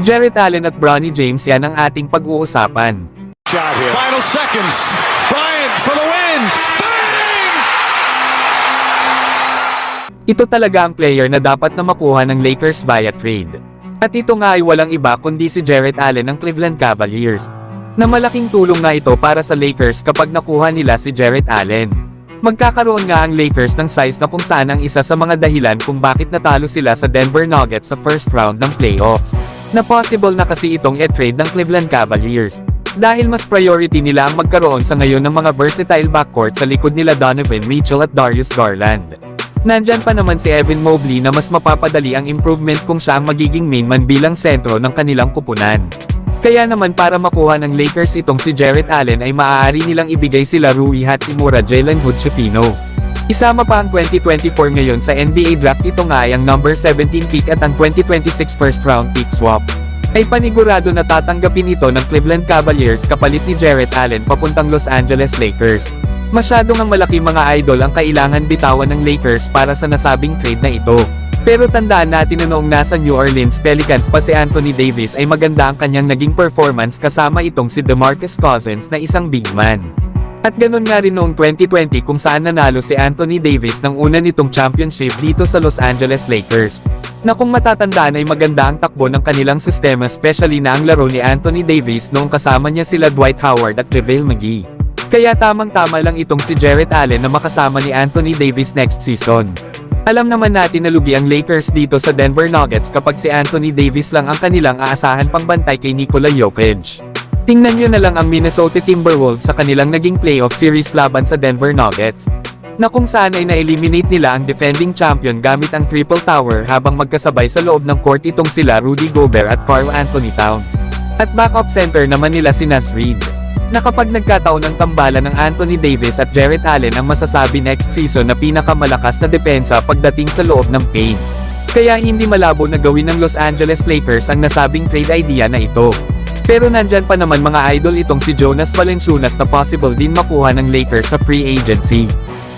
Jarrett Allen at Bronny James, yan ang ating pag-uusapan. Final seconds. Bryant for the win. Bang! Ito talaga ang player na dapat na makuha ng Lakers via trade. At ito nga ay walang iba kundi si Jarrett Allen ng Cleveland Cavaliers. Na malaking tulong nga ito para sa Lakers kapag nakuha nila si Jarrett Allen. Magkakaroon nga ang Lakers ng size na kung saan ang isa sa mga dahilan kung bakit natalo sila sa Denver Nuggets sa first round ng playoffs. Na possible na kasi itong e-trade ng Cleveland Cavaliers. Dahil mas priority nila ang magkaroon sa ngayon ng mga versatile backcourt sa likod nila Donovan Mitchell at Darius Garland. Nandyan pa naman si Evan Mobley na mas mapapadali ang improvement kung siya ang magiging main man bilang sentro ng kanilang kupunan. Kaya naman para makuha ng Lakers itong si Jarrett Allen ay maaari nilang ibigay sila Rui Hachimura, Jalen Hood-Schifino. Isama pa ang 2024 ngayon sa NBA draft, ito nga ay ang number 17 pick at ang 2026 first round pick swap. Ay panigurado na tatanggapin ito ng Cleveland Cavaliers kapalit ni Jarrett Allen papuntang Los Angeles Lakers. Masyadong ang malaki mga idol ang kailangan bitawan ng Lakers para sa nasabing trade na ito. Pero tandaan natin na noong nasa New Orleans Pelicans pa si Anthony Davis ay maganda ang kanyang naging performance kasama itong si DeMarcus Cousins na isang big man. At ganun nga rin noong 2020 kung saan nanalo si Anthony Davis ng una nitong championship dito sa Los Angeles Lakers. Na kung matatandaan ay maganda ang takbo ng kanilang sistema, especially na ang laro ni Anthony Davis noong kasama niya sila Dwight Howard at JaVale McGee. Kaya tamang-tama lang itong si Jarrett Allen na makasama ni Anthony Davis next season. Alam naman natin na lugi ang Lakers dito sa Denver Nuggets kapag si Anthony Davis lang ang kanilang aasahan pangbantay kay Nikola Jokic. Tingnan nyo na lang ang Minnesota Timberwolves sa kanilang naging playoff series laban sa Denver Nuggets. Na kung saan ay na-eliminate nila ang defending champion gamit ang triple tower habang magkasabay sa loob ng court itong sila Rudy Gobert at Karl Anthony Towns. At backup center naman nila si Naz Reid. Na kapag nagkataon ng tambalan ng Anthony Davis at Jarrett Allen ang masasabi next season na pinakamalakas na depensa pagdating sa loob ng paint. Kaya hindi malabo na gawin ng Los Angeles Lakers ang nasabing trade idea na ito. Pero nandyan pa naman mga idol itong si Jonas Valanciunas na possible din makuha ng Lakers sa free agency.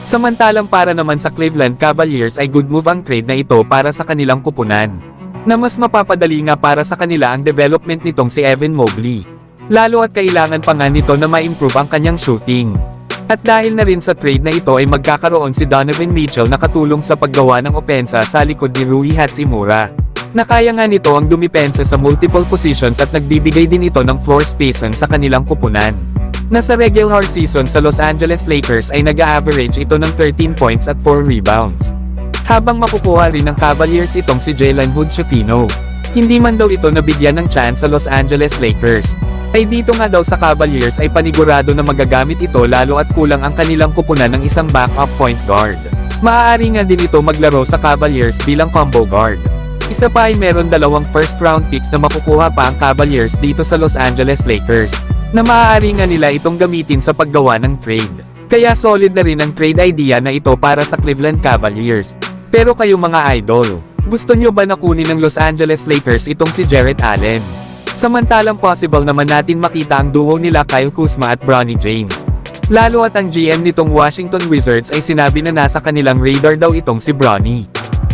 Samantalang para naman sa Cleveland Cavaliers ay good move ang trade na ito para sa kanilang kupunan. Na mas mapapadali nga para sa kanila ang development nitong si Evan Mobley. Lalo at kailangan pa nga nito na ma-improve ang kanyang shooting. At dahil na rin sa trade na ito ay magkakaroon si Donovan Mitchell na katulong sa paggawa ng opensa sa likod ni Rui Hachimura. Na kaya nga nito ang dumipensa sa multiple positions at nagbibigay din ito ng floor spacing sa kanilang kupunan. Na sa regular season sa Los Angeles Lakers ay nag-a-average ito ng 13 points at 4 rebounds. Habang makukuha rin ng Cavaliers itong si Jalen Hood-Schifino. Hindi man daw ito nabigyan ng chance sa Los Angeles Lakers. Ay dito nga daw sa Cavaliers ay panigurado na magagamit ito lalo at kulang ang kanilang kupunan ng isang backup point guard. Maaari nga din ito maglaro sa Cavaliers bilang combo guard. Isa pa ay meron 2 first round picks na makukuha pa ang Cavaliers dito sa Los Angeles Lakers, na maaari nga nila itong gamitin sa paggawa ng trade. Kaya solid na rin ang trade idea na ito para sa Cleveland Cavaliers. Pero kayo mga idol, gusto nyo ba na kunin ng Los Angeles Lakers itong si Jarrett Allen? Samantalang possible naman natin makita ang duo nila Kyle Kuzma at Bronny James. Lalo at ang GM nitong Washington Wizards ay sinabi na nasa kanilang radar daw itong si Bronny.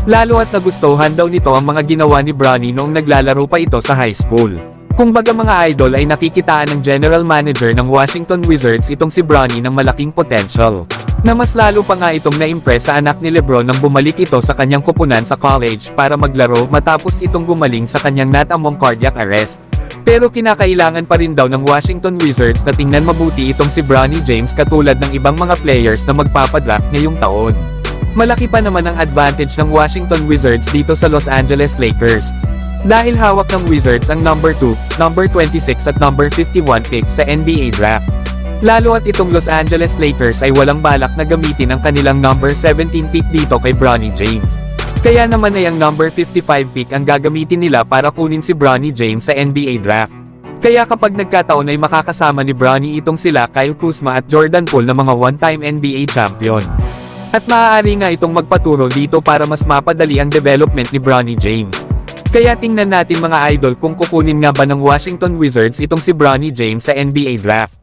Lalo at nagustuhan daw nito ang mga ginawa ni Bronny noong naglalaro pa ito sa high school. Kung baga mga idol ay nakikitaan ng general manager ng Washington Wizards itong si Bronny ng malaking potential. Na mas lalo pa nga itong na-impress sa anak ni LeBron nang bumalik ito sa kanyang kupunan sa college para maglaro matapos itong gumaling sa kanyang natamong cardiac arrest. Pero kinakailangan pa rin daw ng Washington Wizards na tingnan mabuti itong si Bronny James katulad ng ibang mga players na magpapadraft ngayong taon. Malaki pa naman ang advantage ng Washington Wizards dito sa Los Angeles Lakers. Dahil hawak ng Wizards ang number 2, number 26 at number 51 picks sa NBA draft. Lalo at itong Los Angeles Lakers ay walang balak na gamitin ang kanilang number 17 pick dito kay Bronny James. Kaya naman ay ang number 55 pick ang gagamitin nila para kunin si Bronny James sa NBA draft. Kaya kapag nagkataon ay makakasama ni Bronny itong sila Kyle Kuzma at Jordan Poole na mga one-time NBA champion. At maaari nga itong magpaturo dito para mas mapadali ang development ni Bronny James. Kaya tingnan natin mga idol kung kukunin nga ba ng Washington Wizards itong si Bronny James sa NBA draft.